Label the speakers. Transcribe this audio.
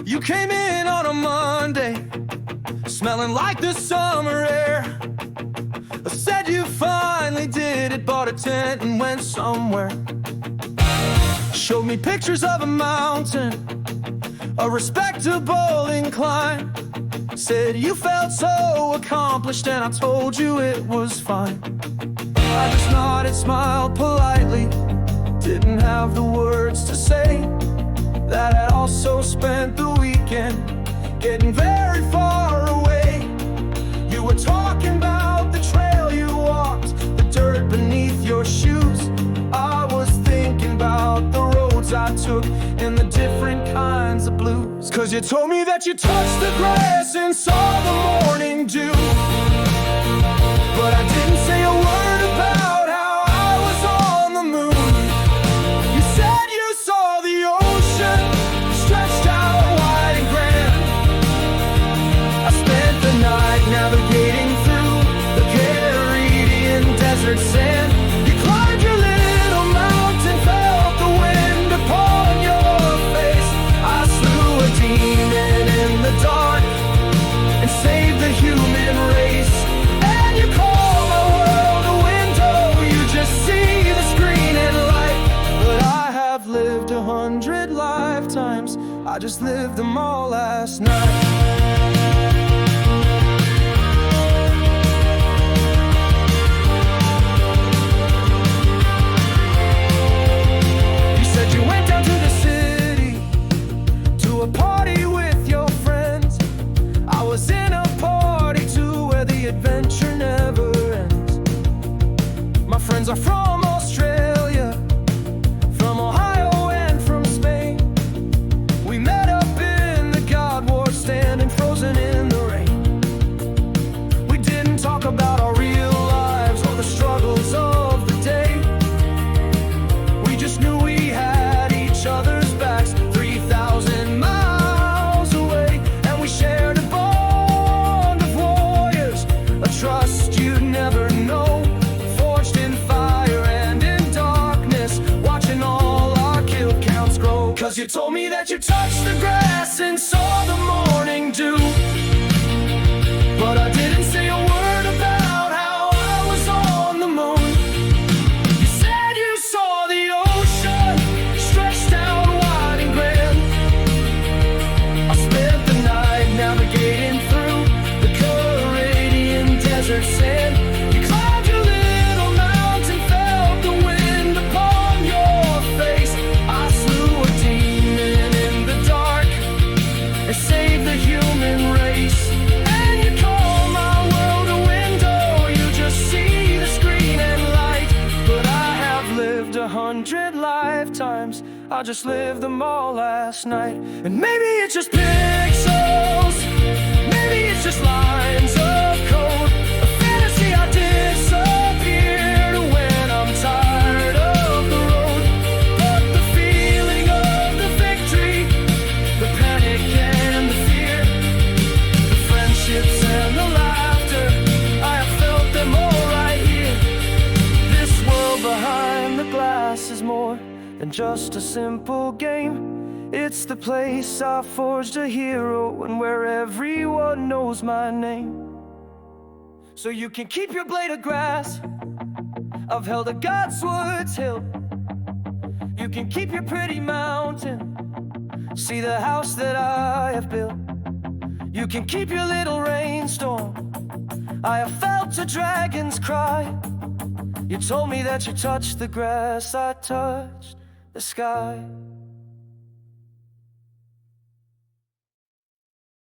Speaker 1: You came in on a Monday, smelling like the summer air. Said you finally did it, bought a tent and went somewhere. Showed me pictures of a mountain, a respectable incline. Said you felt so accomplished and I told you it was fine. I just nodded, smiled politely, didn't have the words to say that I'd also spent the weekend getting very far away. You were talking about the trail you walked, the dirt beneath your shoes. I was thinking about the roads I took and the different kinds of blues. 'Cause you told me that you touched the grass and saw the morning dew, but I didn't say a word about how I was on the moon. You said you saw the ocean stretched out wide and grand. I spent the night navigating through the Caribbean desert sand. You climbed your little mountain, felt the wind upon your face. I slew a demon in the dark and saved the human race. And you call my world a window, you just see the screen and light. But I have lived 100 lifetimes, I just lived them all last night. You said you went down to the city to a party with your friends. I was in a party too where the adventure never ends. My friends are from Australia, from Ohio and from Spain. We met up in the God War standing frozen in the rain. We didn't talk about our real lives or the struggles of the day. We just knew we had each other's backs 3,000 miles away. And we shared a bond of warriors, a trust you'd never know, forged in fire and in darkness, watching all our kill counts grow. 'Cause you told me that you touched the grass and saw the morning dew, but I didn't say a word about how I was on the moon. You said you saw the ocean stretched out wide and grand. I spent the night navigating through the Caribbean desert sand. You climbed your little mountain, felt the wind upon your face. I slew a demon in the dark and saved the human race. And you call my world a window, you just see the screen and light. But I have lived 100 lifetimes, I just lived them all last night. And maybe it's just pixels, maybe it's just lines of code, a fantasy I disappeared when I'm tired of the road. But the feeling of the victory, the panic and the fear, the friendships and the laughter, I have felt them all right here. This world behind the glass is more than just a simple game. It's the place I forged a hero and where everyone knows my name. So you can keep your blade of grass, I've held a Godswood's hill. You can keep your pretty mountain, see the house that I have built. You can keep your little rainstorm, I have felt a dragon's cry. You told me that you touched the grass, I touched the sky.